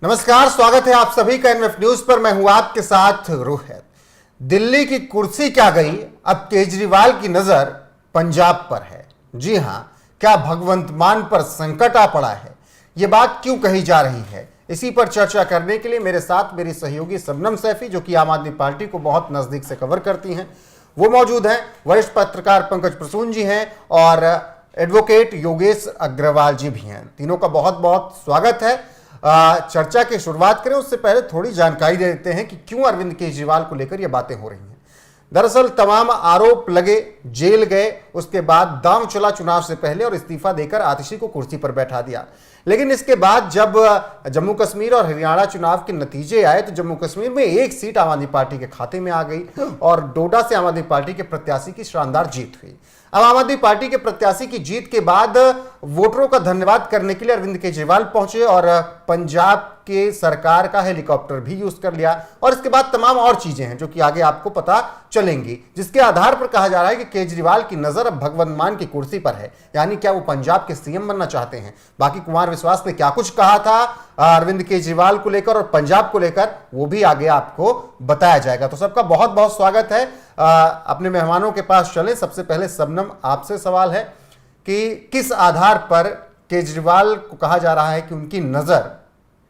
नमस्कार, स्वागत है आप सभी का एनएफ न्यूज पर। मैं हूं आपके साथ रोहित। दिल्ली की कुर्सी क्या गई, अब केजरीवाल की नजर पंजाब पर है। जी हां, क्या भगवंत मान पर संकट आ पड़ा है? यह बात क्यों कही जा रही है? इसी पर चर्चा करने के लिए मेरे साथ मेरी सहयोगी शबनम सैफी, जो कि आम आदमी पार्टी को बहुत नजदीक से कवर करती हैं, वो मौजूद हैं। वरिष्ठ पत्रकार पंकज प्रसून जी हैं और एडवोकेट योगेश अग्रवाल जी भी हैं। तीनों का बहुत बहुत स्वागत है। चर्चा की शुरुआत करें उससे पहले थोड़ी जानकारी दे देते हैं कि क्यों अरविंद केजरीवाल को लेकर यह बातें हो रही हैं। दरअसल तमाम आरोप लगे, जेल गए, उसके बाद दांव चला चुनाव से पहले और इस्तीफा देकर आतिशी को कुर्सी पर बैठा दिया। लेकिन इसके बाद जब जम्मू कश्मीर और हरियाणा चुनाव के नतीजे आए तो जम्मू कश्मीर में एक सीट आम आदमी पार्टी के खाते में आ गई और डोडा से आम आदमी पार्टी के प्रत्याशी की शानदार जीत हुई। अब आम आदमी पार्टी के प्रत्याशी की जीत के बाद वोटरों का धन्यवाद करने के लिए अरविंद केजरीवाल पहुंचे और पंजाब के सरकार का हेलीकॉप्टर भी यूज कर लिया। और इसके बाद तमाम और चीजें हैं जो कि आगे आपको पता चलेंगी, जिसके आधार पर कहा जा रहा है कि केजरीवाल की नजर अब भगवंत मान की कुर्सी पर है। यानी क्या वो पंजाब के सीएम बनना चाहते हैं? बाकी कुमार विश्वास ने क्या कुछ कहा था अरविंद केजरीवाल को लेकर और पंजाब को लेकर, वो भी आगे आपको बताया जाएगा। तो सबका बहुत बहुत स्वागत है। अपने मेहमानों के पास चले। सबसे पहले शबनम, आपसे सवाल है कि किस आधार पर केजरीवाल को कहा जा रहा है कि उनकी नजर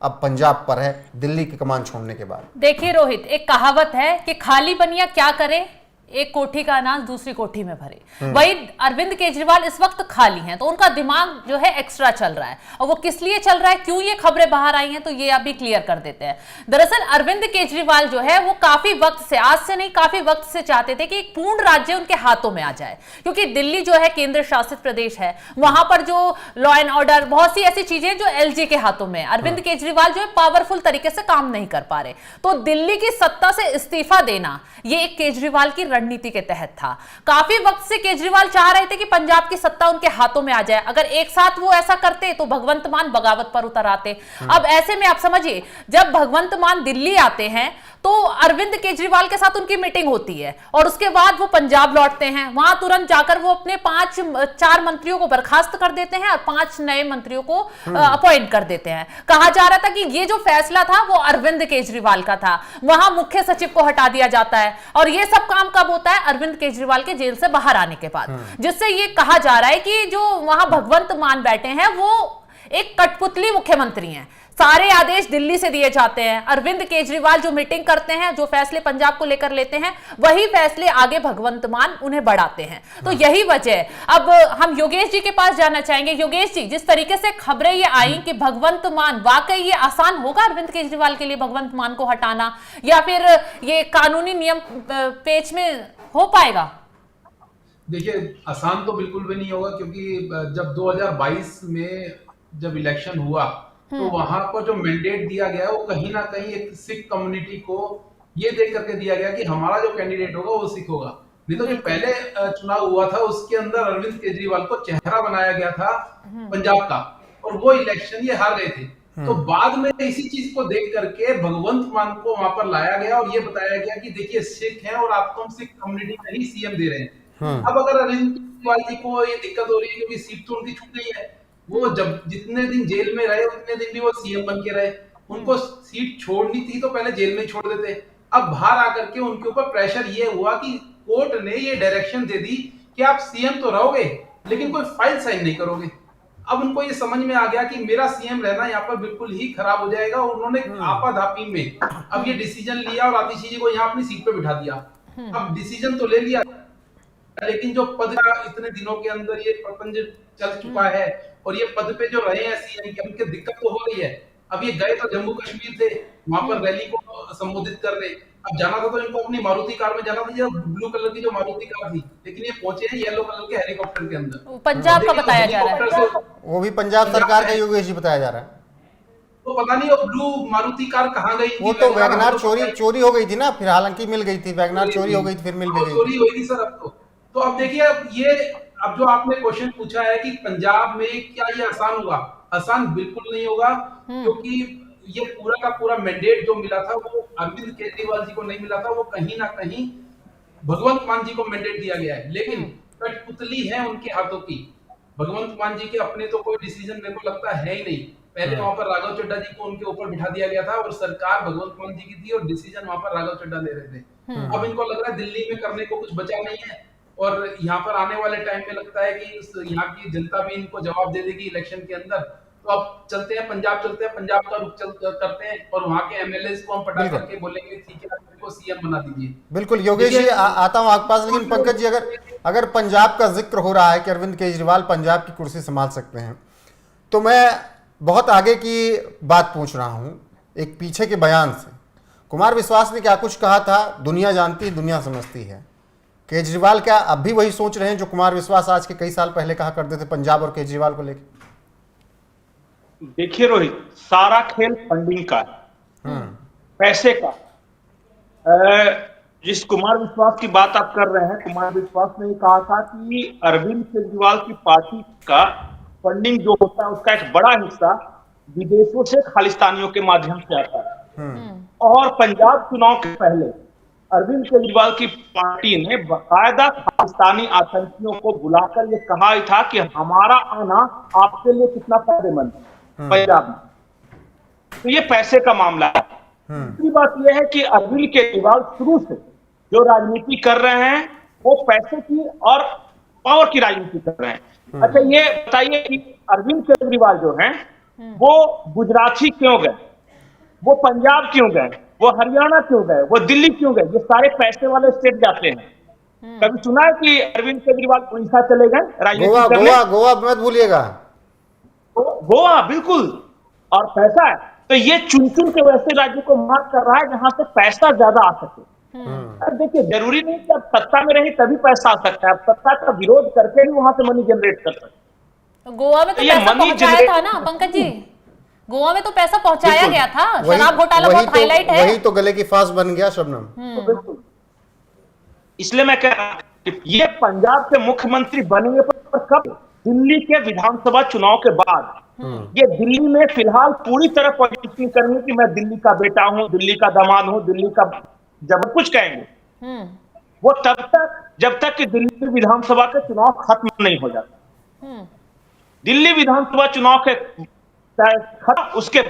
अब पंजाब पर है दिल्ली की कमान छोड़ने के बाद? देखिए रोहित, एक कहावत है कि खाली बनिया क्या करे, एक कोठी का अनाज दूसरी कोठी में भरे। वही अरविंद केजरीवाल इस वक्त खाली हैं, तो उनका दिमाग जो है एक्स्ट्रा चल रहा है। और वो किस लिए चल रहा है, क्यों ये खबरें बाहर आई हैं, तो ये अभी क्लियर कर देते हैं। दरअसल अरविंद केजरीवाल जो है वो काफी वक्त से, आज से नहीं काफी वक्त से चाहते थे कि एक पूर्ण राज्य उनके हाथों में आ जाए, क्योंकि दिल्ली जो है केंद्र शासित प्रदेश है, वहां पर जो लॉ एंड ऑर्डर, बहुत सी ऐसी चीजें जो एलजी के हाथों में है। अरविंद केजरीवाल जो है पावरफुल तरीके से काम नहीं कर पा रहे, तो दिल्ली की सत्ता से इस्तीफा देना ये एक केजरीवाल की रणनीति के तहत था। काफी वक्त से केजरीवाल चाह रहे थे कि पंजाब की सत्ता उनके हाथों में आ जाए। अगर एक साथ वो ऐसा करते तो भगवंत मान बगावत पर उतर आते। अब ऐसे में आप समझिए, जब भगवंत मान दिल्ली आते हैं तो अरविंद केजरीवाल के साथ उनकी मीटिंग होती है और उसके बाद वो पंजाब लौटते हैं। वहां तुरंत जाकर वो अपने 4 मंत्रियों को बर्खास्त कर देते हैं और 5 नए मंत्रियों को अपॉइंट कर देते हैं। कहा जा रहा था कि ये जो फैसला था वो अरविंद केजरीवाल का था। वहां मुख्य सचिव को हटा दिया जाता है और ये सब काम कब होता है? अरविंद केजरीवाल के जेल से बाहर आने के बाद। जिससे ये कहा जा रहा है कि जो वहां भगवंत मान बैठे हैं वो एक कठपुतली मुख्यमंत्री हैं। सारे आदेश दिल्ली से दिए जाते हैं। अरविंद केजरीवाल जो मीटिंग करते हैं, जो फैसले पंजाब को लेकर लेते हैं, वही फैसले आगे भगवंत मान उन्हें बढ़ाते हैं। तो यही वजह है। अब हम योगेश जी के पास जाना चाहेंगे। योगेश जी, जिस तरीके से खबरें ये आई कि भगवंत मान, वाकई ये आसान होगा अरविंद केजरीवाल के लिए भगवंत मान को हटाना, या फिर ये कानूनी नियम पेच में हो पाएगा? देखिए, आसान तो बिल्कुल भी नहीं होगा, क्योंकि जब 2022 में जब इलेक्शन हुआ तो वहां पर जो मैंडेट दिया गया वो कहीं ना कहीं एक सिख कम्युनिटी को ये देख करके दिया गया कि हमारा जो कैंडिडेट होगा वो सिख होगा। नहीं तो जो पहले चुनाव हुआ था उसके अंदर अरविंद केजरीवाल को चेहरा बनाया गया था पंजाब का, और वो इलेक्शन ये हार गए थे। तो बाद में इसी चीज को देख करके भगवंत मान को वहां पर लाया गया और ये बताया गया कि देखिए सिख हैं और आपको हम सिख कम्युनिटी का ही सीएम दे रहे हैं। अब अगर अरविंद केजरीवाल जी को ये दिक्कत हो रही है क्योंकि सीट तो उनकी छूट गई है, वो जब जितने दिन जेल में रहे उतने दिन भी वो सीएम बन के रहे। उनको सीट छोड़नी थी तो पहले जेल में ही छोड़ देते। अब बाहर आकर के उनके ऊपर प्रेशर ये हुआ कि कोर्ट ने ये डायरेक्शन दे दी कि आप सीएम तो रहोगे लेकिन कोई फाइल साइन नहीं करोगे। अब उनको ये समझ में आ गया कि मेरा सीएम रहना यहाँ पर बिल्कुल ही खराब हो जाएगा। उन्होंने आपाधापी में अब ये डिसीजन लिया और आतिशी जी को यहाँ अपनी सीट पे बिठा दिया। अब डिसीजन तो ले लिया, लेकिन जो पद का इतने दिनों के अंदर ये प्रपंच चल चुका है और ये पद पे जो रहे हैं सीएम के, उनके दिक्कत तो हो रही है। अब ये गए तो जम्मू कश्मीर थे, वहां पर रैली को संबोधित कर रहे। अब जाना था तो इनको अपनी मारुति कार में जाना था, जो ब्लू कलर की जो मारुति कार थी, लेकिन ये पहुंचे हैं येलो कलर के हेलीकॉप्टर के अंदर। पंजाब का बताया जा रहा है, वो भी पंजाब सरकार का योगेश जी बताया जा रहा है। तो पता नहीं वो ब्लू मारुति कार कहाँ गई थी। वो तो वैगनार चोरी हो गई थी ना, फिर हालांकि मिल गई थी। वैगनार चोरी हो गई थी, फिर मिल भी गई, चोरी हुई थी सर। अब तो अब देखिए, अब ये अब जो आपने क्वेश्चन पूछा है कि पंजाब में क्या ये आसान होगा, आसान बिल्कुल नहीं होगा, क्योंकि ये पूरा का पूरा मैंडेट जो मिला था वो अरविंद केजरीवाल जी को नहीं मिला था, वो कहीं ना कहीं भगवंत मान जी को मैंडेट दिया गया है। लेकिन कठपुतली है उनके हाथों की। भगवंत मान जी के अपने तो कोई डिसीजन मेरे को लगता है ही नहीं। पहले वहां पर राघव चड्ढा जी को उनके ऊपर बिठा दिया गया था और सरकार भगवंत मान जी की थी और डिसीजन वहां पर राघव चड्ढा ले रहे थे। अब इनको लग रहा है दिल्ली में करने को कुछ बचा नहीं है और यहाँ पर आने वाले टाइम में लगता है कि यहाँ की जनता भी इनको जवाब दे देगी इलेक्शन के अंदर। तो अब चलते हैं पंजाब, चलते हैं पंजाब का रुख करते हैं और वहां के एमएलए को हम पटा करके बोलेंगे ठीक है इनको सीएम बना दीजिए। बिल्कुल योगेश जी, आता हूं आपके पास, लेकिन पंकज जी, अगर पंजाब का जिक्र हो रहा है कि अरविंद केजरीवाल पंजाब की कुर्सी संभाल सकते हैं, तो मैं बहुत आगे की बात पूछ रहा हूं, एक पीछे के बयान से। कुमार विश्वास ने क्या कुछ कहा था, दुनिया जानती, दुनिया समझती है। केजरीवाल क्या अब भी वही सोच रहे हैं जो कुमार विश्वास आज के कई साल पहले कहा करते थे पंजाब और केजरीवाल को लेकर? देखिए रोहित, सारा खेल फंडिंग का है, पैसे का। जिस कुमार विश्वास की बात आप कर रहे हैं, कुमार विश्वास ने कहा था कि अरविंद केजरीवाल की पार्टी का फंडिंग जो होता है उसका एक बड़ा हिस्सा विदेशों से खालिस्तानियों के माध्यम से आता है। और पंजाब चुनाव के पहले अरविंद केजरीवाल की पार्टी ने बाकायदा खालिस्तानी आतंकियों को बुलाकर ये कहा ही था कि हमारा आना आपके लिए कितना फायदेमंद है पंजाब में। तो ये पैसे का मामला है। दूसरी बात यह है कि अरविंद केजरीवाल शुरू से जो राजनीति कर रहे हैं वो पैसे की और पावर की राजनीति कर रहे हैं। अच्छा ये बताइए कि अरविंद केजरीवाल जो हैं वो गुजराती क्यों गए, वो पंजाब क्यों गए, वो हरियाणा क्यों गए, वो दिल्ली क्यों गए? ये सारे पैसे वाले स्टेट जाते हैं। कभी सुना है कि अरविंद केजरीवाल उड़ीसा चले गए राजनीति करने? गोवा मत भूलिएगा, गोवा बिल्कुल। और पैसा है तो ये चुन चुन के वैसे राज्य को मार्क कर रहा है जहां से पैसा ज्यादा आ सके। देखिए जरूरी नहीं कि अब सत्ता में रहे तभी पैसा आ सकता है, अब सत्ता का विरोध करके भी वहां से मनी जनरेट कर सकते हैं। तो गोवा में तो पैसा पहुंचाया था ना पंकज जी, गोवा में तो पैसा पहुंचाया गया था, शराब घोटाला बहुत हाईलाइट है। वही तो गले की फांस बन गया शबनम। बिल्कुल, इसलिए मैं कह रहा हूं कि ये पंजाब के मुख्यमंत्री बनेंगे पर कब? दिल्ली के विधानसभा चुनाव के बाद। ये दिल्ली में फिलहाल पूरी तरह पॉजिटिव करेंगे कि मैं दिल्ली का बेटा हूं, दिल्ली का दामाद हूं, दिल्ली का जब कुछ कहेंगे वो तब तक जब तक कि दिल्ली विधानसभा के चुनाव खत्म नहीं हो जाता। दिल्ली विधानसभा चुनाव के खत्म उसके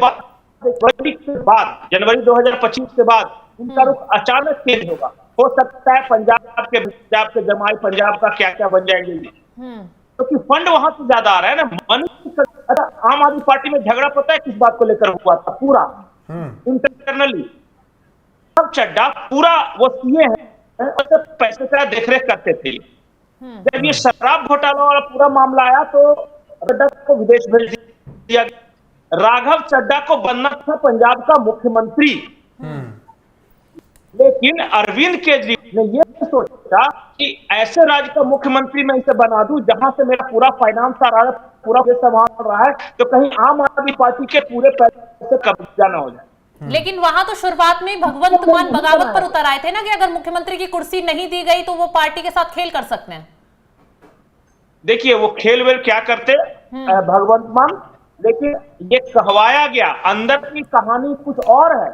बाद जनवरी 2025 के बाद इनका रुख अचानक चेंज होगा। हो सकता है पंजाब के जमाई पंजाब का क्या क्या बन जाएंगे, क्योंकि फंड वहां से ज्यादा आ रहा है ना मनी। आम आदमी पार्टी में झगड़ा पता है किस बात को लेकर हुआ था? पूरा इंटरनली सब चड्ढा पूरा वो सीए हैं और पैसे का देखरेख करते थे। जब ये शराब घोटाला वाला पूरा मामला आया तो चड्ढा को विदेश भेज दिया गया। राघव चड्ढा को बनना था पंजाब का मुख्यमंत्री, लेकिन अरविंद केजरीवाल ने यह सोचा कि ऐसे राज्य का मुख्यमंत्री मैं इसे बना दूं जहां से मेरा पूरा फाइनेंस आ रहा है, पूरा संभाल रहा है, तो कहीं आम आदमी पार्टी के पूरे पैसे कब्जा ना हो जाए। लेकिन वहां तो शुरुआत में भगवंत मान बगावत पर उतर आए थे ना कि अगर मुख्यमंत्री की कुर्सी नहीं दी गई तो वो पार्टी के साथ खेल कर सकते हैं। देखिए वो खेल वेल क्या करते भगवंत मान, लेकिन ये कहवाया गया, अंदर की कहानी कुछ और है।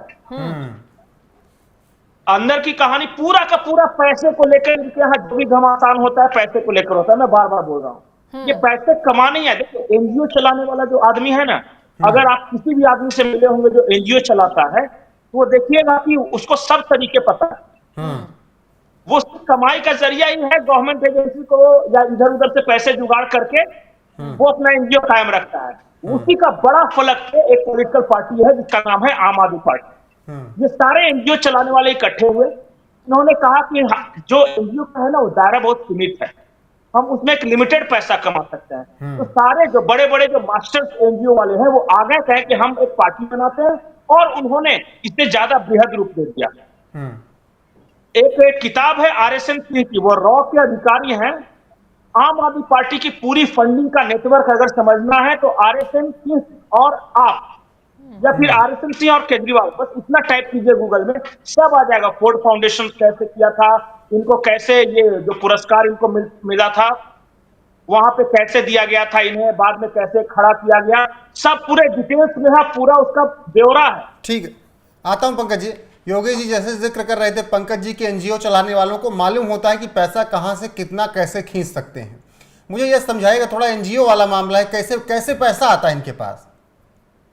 अंदर की कहानी पूरा का पूरा पैसे को लेकर, इनके यहाँ जो भी घमासान होता है पैसे को लेकर होता है। मैं बार बार बोल रहा हूँ ये पैसे कमाने है। देखिए एनजीओ चलाने वाला जो आदमी है ना, अगर आप किसी भी आदमी से मिले होंगे जो एनजीओ चलाता है तो वो देखिएगा कि उसको सब तरीके पता है। वो कमाई का जरिया ही है गवर्नमेंट एजेंसी को या इधर उधर से पैसे जुगाड़ करके वो अपना एनजीओ कायम रखता है। उसी का बड़ा फलक है एक पॉलिटिकल पार्टी है जिसका नाम है आम आदमी पार्टी। ये सारे एनजीओ चलाने वाले इकट्ठे हुए, इन्होंने कहा कि जो एनजीओ का है ना वो दायरा बहुत सीमित है, हम उसमें एक लिमिटेड पैसा कमा सकते हैं। तो सारे जो बड़े बड़े जो मास्टर्स एनजीओ वाले हैं वो आ गए, कहे कि हम एक पार्टी बनाते हैं, और उन्होंने इससे ज्यादा बृहद रूप दे दिया। एक किताब है आरएसएन सिंह की, वो रॉ के अधिकारी हैं। आम आदमी पार्टी की पूरी फंडिंग का नेटवर्क अगर समझना है तो आरएसएन सिंह और आप, या फिर आरएसएन सिंह और केजरीवाल, बस इतना टाइप कीजिए गूगल में, सब आ जाएगा। फोर्ड फाउंडेशन कैसे किया था, इनको कैसे ये जो पुरस्कार इनको मिला था वहां पे कैसे दिया गया था इन्हें, बाद में कैसे खड़ा किया गया, सब पूरे डिटेल्स में है, पूरा उसका ब्यौरा है। ठीक है, आता हूं पंकज जी। योगेश जी जैसे जिक्र कर रहे थे पंकज जी के एनजीओ चलाने वालों को मालूम होता है कि पैसा कहां से कितना कैसे खींच सकते हैं। मुझे यह समझाएगा थोड़ा, एनजीओ वाला मामला है, कैसे कैसे पैसा आता है इनके पास?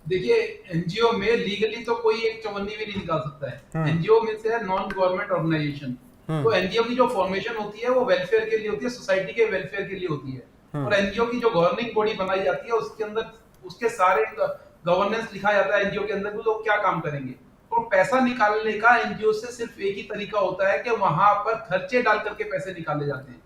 देखिए, एनजीओ में लीगली तो कोई एक चवन्नी भी नहीं निकाल सकता है। एनजीओ में से है नॉन गवर्नमेंट ऑर्गेनाइजेशन। तो एनजीओ की जो फॉर्मेशन होती है वो वेलफेयर के लिए होती है, सोसाइटी के वेलफेयर के लिए होती है। और एनजीओ की जो गवर्निंग बॉडी बनाई जाती है उसके अंदर उसके सारे गवर्नेंस लिखा जाता है एनजीओ के अंदर कि लोग क्या काम करेंगे। तो पैसा निकालने का एनजीओ से सिर्फ एक ही तरीका होता है कि वहां पर खर्चे डाल करके पैसे निकाले जाते हैं।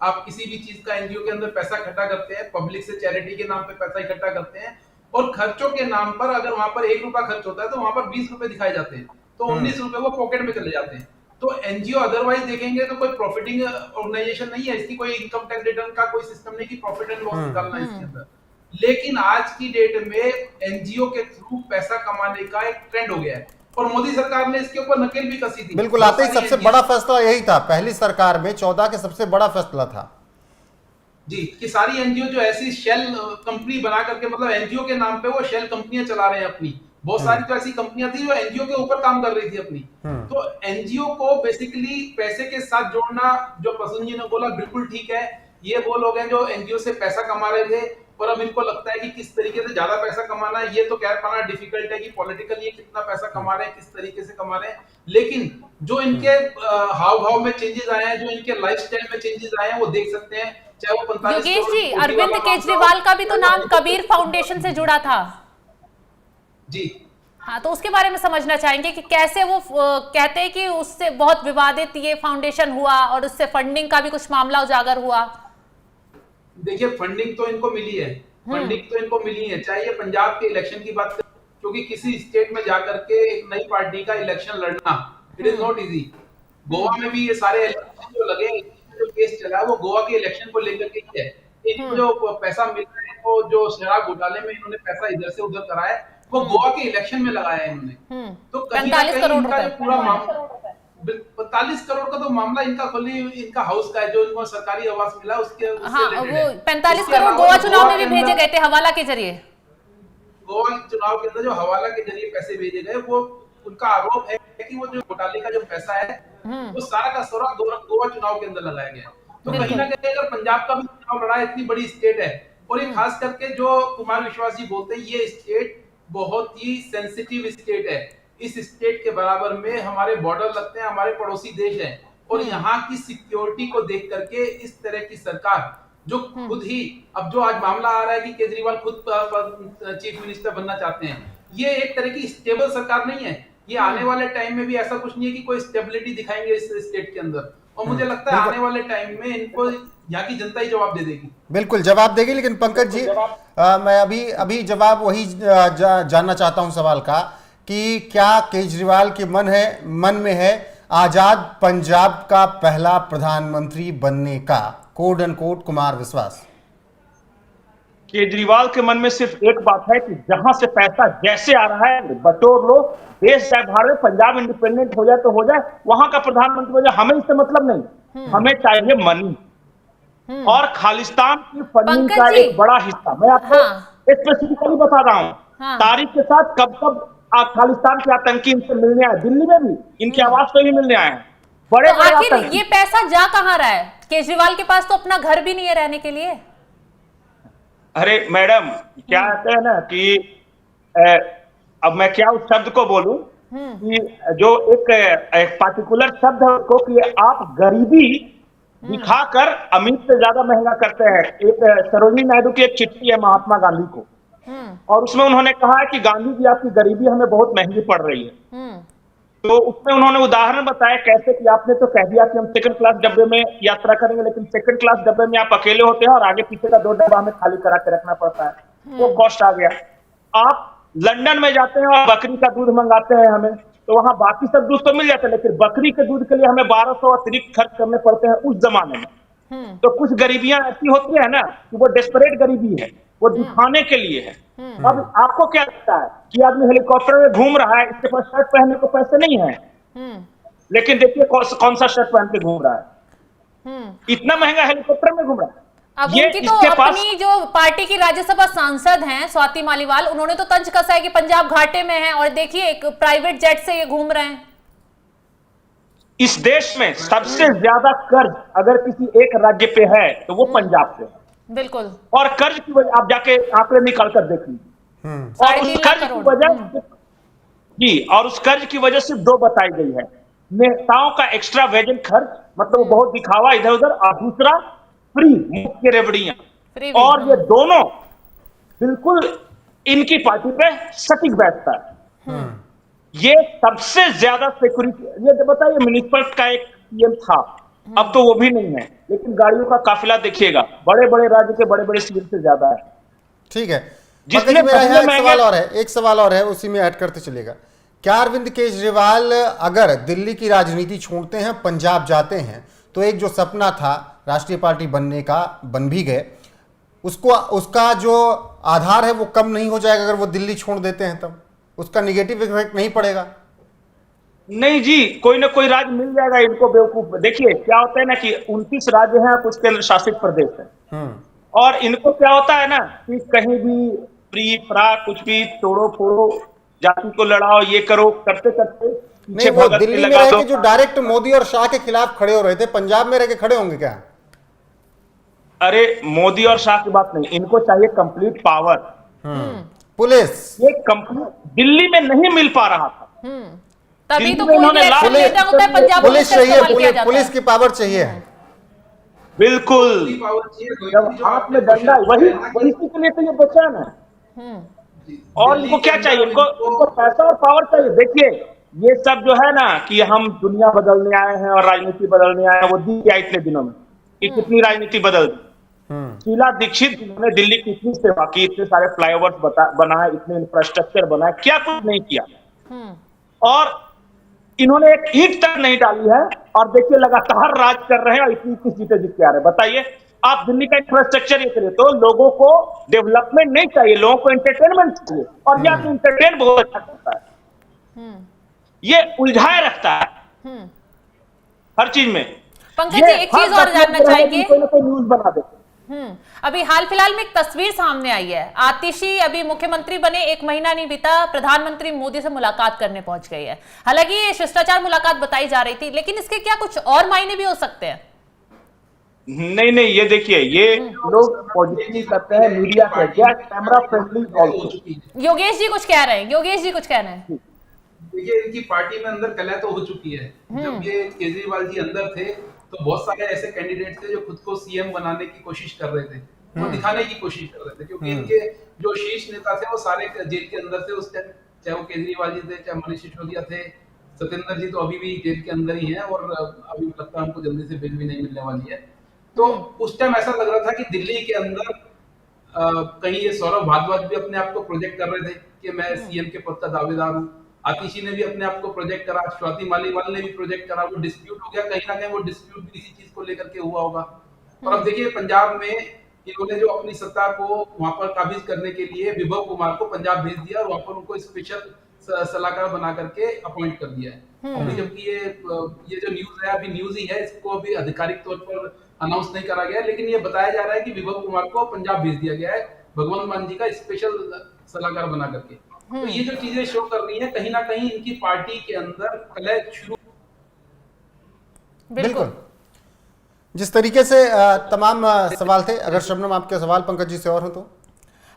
आप किसी भी चीज का एनजीओ के अंदर पैसा इकट्ठा करते हैं, पब्लिक से चैरिटी के नाम पे पैसा इकट्ठा करते हैं, और खर्चों के नाम पर अगर वहां पर 1 रुपया खर्च होता है तो वहां पर 20 रुपए दिखाए जाते हैं, तो 19 रुपए वो पॉकेट में चले जाते हैं। तो एनजीओ अदरवाइज देखेंगे तो कोई प्रॉफिटिंग ऑर्गेनाइजेशन नहीं है, इसकी कोई इनकम टैक्स रिटर्न का कोई सिस्टम नहीं कि प्रॉफिट एंड लॉस निकालना है इसके अंदर। लेकिन आज की डेट में एनजीओ के थ्रू पैसा कमाने का एक ट्रेंड हो गया है, और मोदी सरकार ने इसके ऊपर नकेल भी कसी थी। बिल्कुल, आते ही सबसे बड़ा फैसला यही था, पहली सरकार में 14 के सबसे बड़ा फैसला था जी, कि सारी एनजीओ जो ऐसी शेल कंपनी बना करके, मतलब एनजीओ के नाम पे वो शेल कंपनियां चला रहे हैं अपनी। बहुत सारी तो ऐसी कंपनियां थी जो एनजीओ के ऊपर काम कर रही थी अपनी। तो एनजीओ को बेसिकली पैसे के साथ जोड़ना, जो प्रसून जी ने बोला, बिल्कुल ठीक है। ये वो लोग हैं जो एनजीओ से पैसा कमा रहे थे, और अब इनको लगता है कि किस तरीके से ज्यादा पैसा कमाना है। ये तो कह पाना डिफिकल्ट है कि पॉलिटिकली कितना पैसा कमा रहे हैं, किस तरीके से कमा रहे हैं। लेकिन जो इनके हाव भाव में चेंजेस आए हैं, जो इनके लाइफस्टाइल में चेंजेस आए हैं, वो देख सकते हैं। चाहे वो 45 योगेश जी, अरविंद केजरीवाल का भी तो नाम कबीर फाउंडेशन से जुड़ा था। जी हाँ, तो उसके बारे में समझना चाहेंगे कि कैसे वो कहते हैं कि उससे बहुत विवादित ये फाउंडेशन हुआ और उससे फंडिंग का भी कुछ मामला उजागर हुआ। देखिए, फंडिंग तो इनको मिली है, चाहे ये पंजाब के इलेक्शन की बात करें, क्योंकि किसी स्टेट में जाकर के एक नई पार्टी का इलेक्शन लड़ना, it is not easy. Goa में भी ये सारे इलेक्शन जो लगे, जो केस चला, वो गोवा के इलेक्शन को लेकर के ही है। इनको जो पैसा मिल रहा है, वो जो शराब घोटाले में इन्होंने पैसा इधर से उधर कराया, वो गोवा के इलेक्शन में लगाया है इन्होंने। तो कहीं ना कहीं इनका जो पूरा मामला 45 करोड़ का तो मामला इनका खुली इनका हाउस का है, जो इनको सरकारी आवास मिला उसके। हाँ, वो 45 करोड़ गोवा चुनाव में भी भेजे गए थे हवाला के जरिए। गोवा चुनाव के अंदर जो हवाला के जरिए पैसे भेजे गए, वो उनका आरोप है कि वो जो घोटाले का जो पैसा है वो सारा का सारा गोवा चुनाव के अंदर लगाया गया। तो कहीं ना कहीं अगर पंजाब का भी चुनाव लड़ा है, इतनी बड़ी स्टेट है, और ये खास करके जो कुमार विश्वास जी बोलते हैं, ये स्टेट बहुत ही सेंसिटिव स्टेट है। इस स्टेट के बराबर में हमारे बॉर्डर लगते हैं, हमारे पड़ोसी देश हैं, और यहाँ की सिक्योरिटी को देख करके इस तरह की सरकार जो खुद ही, अब जो आज मामला आ रहा है कि केजरीवाल खुद चीफ मिनिस्टर बनना चाहते हैं, ये एक तरह की स्टेबल सरकार नहीं है। ये आने वाले टाइम में भी ऐसा कुछ नहीं है कि कोई स्टेबिलिटी दिखाएंगे इस स्टेट के अंदर, और मुझे लगता है आने वाले टाइम में इनको यहाँ की जनता ही जवाब दे देगी। बिल्कुल जवाब देगी। लेकिन पंकज जी, मैं अभी जवाब वही जानना चाहता हूं सवाल का, कि क्या केजरीवाल के मन में है आजाद पंजाब का पहला प्रधानमंत्री बनने का, कोड एंड कोड कुमार विश्वास? केजरीवाल के मन में सिर्फ एक बात है कि जहां से पैसा जैसे आ रहा है बटोर लो, देश चाहे भारत पंजाब इंडिपेंडेंट हो जाए तो हो जाए, वहां का प्रधानमंत्री हो जाए, हमें इससे मतलब नहीं। हमें चाहिए मनी और खालिस्तान की फंडिंग का एक बड़ा हिस्सा। मैं आपको स्पेसिफिकली बता रहा हूं, तारीख के साथ कब कब खालिस्तान के आतंकी इनसे मिलने आए, दिल्ली में भी इनकी आवाज पे भी मिलने आए हैं। बड़े तो आखिर ये पैसा जा कहां रहा है? केजरीवाल के पास तो अपना घर भी नहीं है रहने के लिए। अरे मैडम, क्या कहते हैं ना कि अब मैं क्या उस शब्द को बोलूं कि जो एक पार्टिकुलर शब्द है उसको, कि आप गरीबी दिखाकर अमीर से ज्यादा महंगा करते हैं। एक सरोजिनी नायडू की एक चिट्ठी है महात्मा गांधी को, और उसमें उन्होंने कहा है कि गांधी जी आपकी गरीबी हमें बहुत महंगी पड़ रही है। तो उसमें उन्होंने उदाहरण बताया कैसे, कि आपने तो कह दिया कि हम सेकंड क्लास डब्बे में यात्रा करेंगे, लेकिन सेकंड क्लास डब्बे में आप अकेले होते हैं और आगे पीछे का 2 डब्बा हमें खाली करा के रखना पड़ता है, वो कॉस्ट आ गया। आप लंदन में जाते हैं और बकरी का दूध मंगाते हैं हमें, तो वहां बाकी सब दूध तो मिल जाता है, लेकिन बकरी के दूध के लिए हमें 1200 अतिरिक्त खर्च करने पड़ते हैं उस जमाने में। तो कुछ गरीबियां ऐसी होती है ना कि वो डेस्परेट गरीबी है, वो दिखाने के लिए है। अब आपको क्या लगता है कि आदमी हेलीकॉप्टर में घूम रहा है, इसके पास शर्ट पहनने को पैसे नहीं है, लेकिन देखिए कौन सा शर्ट पहन के घूम रहा है, इतना महंगा हेलीकॉप्टर में घूम रहा है। अब उनकी तो अपनी जो पार्टी की राज्यसभा सांसद हैं स्वाति मालीवाल, उन्होंने तो तंज कसा है कि पंजाब घाटे में है, और देखिए एक प्राइवेट जेट से ये घूम रहे हैं। इस देश में सबसे ज्यादा कर्ज अगर किसी एक राज्य पे है तो वो पंजाब पे है। बिल्कुल। और कर्ज की वजह आप जाके आंकड़े निकाल कर देख लीजिए, और उस 3.5 लाख कर्ज की करोड़। वजह जी, और उस कर्ज की वजह सिर्फ दो बताई गई है। नेताओं का एक्स्ट्रा वेजन खर्च, मतलब वो बहुत दिखावा इधर उधर, और दूसरा फ्री मुफ्त की रेवड़ियां। फ्री भी, और ये दोनों बिल्कुल इनकी पार्टी पे सटीक बैठता है। ये सबसे ज्यादा सिक्योरिटी, ये तो बताइए, म्युनिसिपल का एक सीएम था, अब तो वो भी नहीं है, लेकिन गाड़ियों का काफिला देखिएगा, बड़े बड़े राज्य के बड़े बड़े सीएम से ज्यादा है। ठीक है जिसमें पंकज जी, मेरा यहाँ महंगे एक सवाल और है, एक सवाल और है, उसी में ऐड करते चलेगा। क्या अरविंद केजरीवाल अगर दिल्ली की राजनीति छोड़ते हैं, पंजाब जाते हैं, तो एक जो सपना था राष्ट्रीय पार्टी बनने का, बन भी गए, उसको, उसका जो आधार है वो कम नहीं हो जाएगा अगर वो दिल्ली छोड़ देते हैं? तब उसका निगेटिव इफेक्ट नहीं पड़ेगा? नहीं जी, कोई ना कोई राज्य मिल जाएगा इनको, बेवकूफ। देखिए क्या होता है ना कि 29 राज्य हैं, कुछ केंद्र शासित प्रदेश है, और इनको क्या होता है ना कि कहीं भी फ्री फ्रा कुछ भी तोड़ो फोड़ो, जाति को लड़ाओ, ये करो, करते करते नहीं, पीछे वो भगत के दिल्ली में लगा रह दो। के जो डायरेक्ट मोदी और शाह के खिलाफ खड़े हो रहे थे, पंजाब में रह के खड़े होंगे क्या? अरे मोदी और शाह की बात नहीं, इनको चाहिए कंप्लीट पावर। पुलिस, ये कंप्लीट दिल्ली में नहीं मिल पा रहा था। तभी दिल्ली तो में कोई भी इन्होंने एक्शन लाल- लेता होता है, पंजाब पुलिस का चाहिए, इस्तेमाल किया जाता पुलिस है। की पावर चाहिए। बिल्कुल, जब हाथ में डंडा, वही वही के लिए तो ये बचान है। और इनको क्या चाहिए, इनको पैसा और पावर चाहिए। देखिए ये सब जो है ना कि हम दुनिया बदलने आए हैं और राजनीति बदलने आए हैं, वो दी क्या इतने दिनों में कि कितनी राजनीति बदल दी। शीला दीक्षित ने दिल्ली की इतनी सेवा की, इतने सारे फ्लाईओवर्स बनाए, इतने इंफ्रास्ट्रक्चर बनाए, क्या कुछ नहीं किया। और इन्होंने एक ईंट तक नहीं डाली है, और देखिए लगातार राज कर रहे हैं और इतनी इतनी सीटें जीत के आ रहे हैं। बताइए आप दिल्ली का इंफ्रास्ट्रक्चर ये करिए, तो लोगों को डेवलपमेंट नहीं चाहिए, लोगों को एंटरटेनमेंट चाहिए, और यह इंटरटेन बहुत अच्छा करता है, ये उलझाए रखता है हर चीज में। पंकज ये जी, एक हर चीज और 10 मिनट जानना में चाहेंगे। कोई ना कोई न्यूज बना देते। अभी हाल फिलहाल में एक तस्वीर सामने आई है, आतिशी अभी मुख्यमंत्री बने 1 महीना नहीं बीता, प्रधानमंत्री मोदी से मुलाकात करने पहुंच गई है। हालांकि ये शिष्टाचार मुलाकात बताई जा रही थी, लेकिन इसके क्या कुछ और मायने भी हो सकते हैं? नहीं नहीं, ये देखिए, ये लोग पॉजिटिव करते हैं, मीडिया के camera friendly also. Yogesh ji कुछ कह रहे हैं, योगेश जी कुछ कह रहे हैं। देखिए इनकी पार्टी में अंदर कलह तो हो चुकी है। जब ये केजरीवाल जी अंदर थे तो बहुत सारे ऐसे कैंडिडेट थे जो खुद को सीएम बनाने की कोशिश कर रहे थे, वो दिखाने की कोशिश कर रहे थे, क्योंकि इनके जो शीर्ष नेता थे वो सारे जेल के अंदर थे उस टाइम, चाहे वो केजरीवाल जी थे, चाहे मनीष सिसोदिया थे, सत्येंद्र जी तो अभी भी जेल के अंदर ही हैं, और अभी लगता है हमको जल्दी से बेल भी नहीं मिलने वाली है। तो उस टाइम ऐसा लग रहा था कि दिल्ली के अंदर कहीं ये सौरभ भारद्वाज भी अपने आप को प्रोजेक्ट कर रहे थे कि मैं सीएम के पद का दावेदार हूँ, आतिशी ने भी अपने आप को प्रोजेक्ट करा, स्वाति मालीवाल ने भी प्रोजेक्ट करा, वो डिस्प्यूट हो गया, कहीं ना कहीं वो डिस्प्यूट भी इसी चीज को लेकर के हुआ होगा। और अब देखिए पंजाब में इन्होंने जो अपनी सत्ता को वहां पर काबिज करने के लिए विभव कुमार को पंजाब भेज दिया, और वहां पर उनको स्पेशल सलाहकार बना करके अपॉइंट कर दिया है। अभी जबकि ये जो न्यूज है अभी न्यूज ही है, इसको अभी आधिकारिक तौर पर अनाउंस नहीं करा गया है, लेकिन ये बताया जा रहा है कि विभव कुमार को पंजाब भेज दिया गया है भगवंत मान जी का स्पेशल सलाहकार बना करके। तो ये जो चीजें शो कर रही है, कहीं ना कहीं इनकी पार्टी के अंदर कलह शुरू। बिल्कुल। जिस तरीके से तमाम सवाल थे, अगर शबनम आपके सवाल पंकज जी से और हो तो।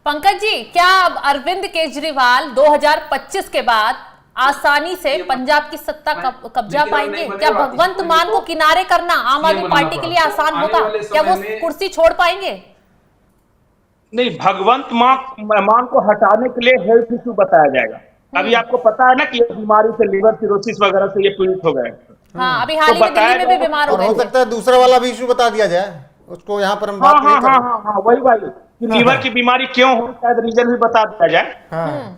पंकज जी, क्या अब अरविंद केजरीवाल 2025 के बाद आसानी से पंजाब की सत्ता कब्जा पाएंगे? क्या भगवंत मान को किनारे करना आम आदमी पार्टी के लिए आसान होगा? क्या वो कुर्सी छोड़ पाएंगे? नहीं, भगवंत मान को हटाने के लिए हेल्थ इशू बताया जाएगा। अभी आपको पता है ना कि बीमारी से, लिवर सिरोसिस वगैरह से ये पीड़ित हो गए। हाँ, अभी हाल ही में दिल्ली में भी बीमार हो गए। हो सकता है दूसरा वाला भी इशू बता दिया जाए, उसको यहाँ पर हम हाँ बात नहीं हाँ कर हाँ हाँ, वही कि लीवर की बीमारी क्यों हो, शायद रीजन भी बता दिया जाए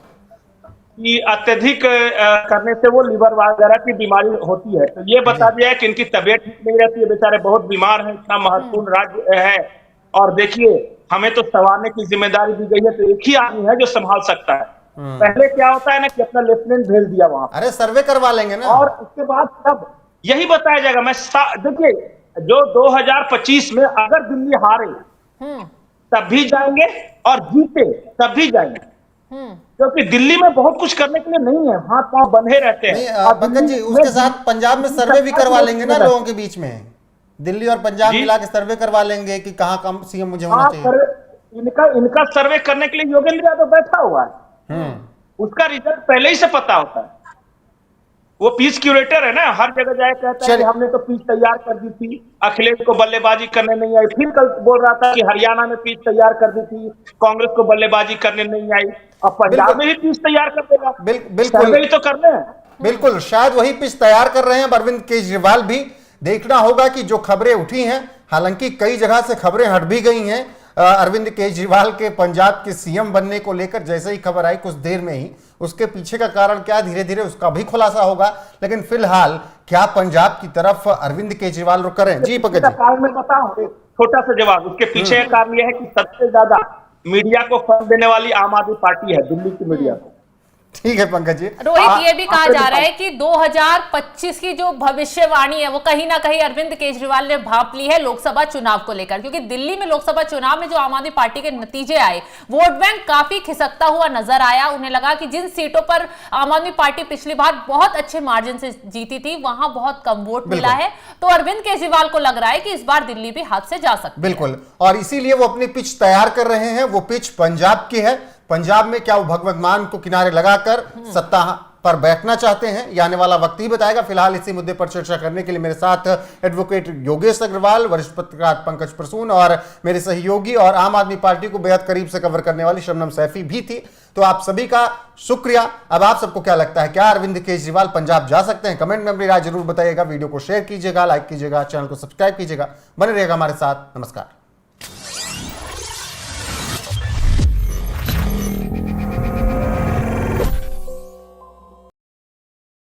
कि अत्यधिक करने से वो लीवर वगैरह की बीमारी होती है। तो ये बता दिया है कि इनकी तबीयत ठीक नहीं रहती है, बेचारे बहुत बीमार हैं, इतना महत्वपूर्ण राज्य है, और देखिए हमें तो संभालने की जिम्मेदारी दी गई है, तो एक ही आदमी है जो संभाल सकता है। पहले क्या होता है ना कि अपना लेफ्टिनेंट भेज दिया वहां, अरे सर्वे करवा लेंगे ना, और उसके बाद तब यही बताया जाएगा। देखिए जो 2025 में अगर दिल्ली हारे तब भी जाएंगे, और जीते तब भी जाएंगे, क्योंकि दिल्ली में बहुत कुछ करने के लिए नहीं है, हाथ पांव बंधे रहते हैं। पंकज जी उसके साथ पंजाब में सर्वे भी करवा लेंगे ना लोगों के बीच में, दिल्ली और पंजाब मिला के सर्वे करवा लेंगे कि कहाँ कम सीएम मुझे होना चाहिए। इनका सर्वे करने के लिए योगेंद्र यादव बैठा हुआ है। उसका रिजल्ट पहले ही से पता होता है। वो पिच क्यूरेटर है ना, हर जगह जाए कहता है कि हमने तो पिच तैयार कर दी थी, अखिलेश को बल्लेबाजी करने नहीं आई। फिर कल बोल रहा था कि हरियाणा में पिच तैयार कर दी थी, कांग्रेस को बल्लेबाजी करने नहीं आई। अब पंजाब में भी पिच तैयार कर देगा। बिल्कुल सर्वे ही तो करने हैं। बिल्कुल, शायद वही पिच तैयार कर रहे हैं अरविंद केजरीवाल भी। देखना होगा कि जो खबरें उठी हैं, हालांकि कई जगह से खबरें हट भी गई हैं अरविंद केजरीवाल के पंजाब के सीएम बनने को लेकर। जैसे ही खबर आई कुछ देर में ही उसके पीछे का कारण क्या, धीरे धीरे उसका भी खुलासा होगा। लेकिन फिलहाल क्या पंजाब की तरफ अरविंद केजरीवाल रुक रहे हैं? जी पंकज जी, कारण मैं बताऊं, एक छोटा सा जवाब। उसके पीछे का कारण यह है कि सबसे ज्यादा मीडिया को फंड देने वाली आम आदमी पार्टी है, दिल्ली की मीडिया को। ठीक है पंकज जी। रोहित, ये भी कहा जा रहा है कि 2025 की जो भविष्यवाणी है वो कहीं ना कहीं अरविंद केजरीवाल ने भांप ली है लोकसभा चुनाव को लेकर, क्योंकि दिल्ली में लोकसभा चुनाव में जो आम आदमी पार्टी के नतीजे आए, वोट बैंक काफी खिसकता हुआ नजर आया। उन्हें लगा कि जिन सीटों पर आम आदमी पार्टी पिछली बार बहुत अच्छे मार्जिन से जीती थी, वहां बहुत कम वोट मिला है। तो अरविंद केजरीवाल को लग रहा है कि इस बार दिल्ली भी हाथ से जा सकती है। बिल्कुल, और इसीलिए वो अपनी पिच तैयार कर रहे हैं। वो पिच पंजाब की है। पंजाब में क्या वो भगवंत मान को किनारे लगाकर सत्ता पर बैठना चाहते हैं, ये आने वाला वक्त ही बताएगा। फिलहाल इसी मुद्दे पर चर्चा करने के लिए मेरे साथ एडवोकेट योगेश अग्रवाल, वरिष्ठ पत्रकार पंकज प्रसून और मेरे सहयोगी और आम आदमी पार्टी को बेहद करीब से कवर करने वाली शबनम सैफी भी थी। तो आप सभी का शुक्रिया। अब आप सबको क्या लगता है, क्या अरविंद केजरीवाल पंजाब जा सकते हैं? कमेंट में अपनी राय जरूर बताइएगा। वीडियो को शेयर कीजिएगा, लाइक कीजिएगा, चैनल को सब्सक्राइब कीजिएगा। बने रहिएगा हमारे साथ। नमस्कार।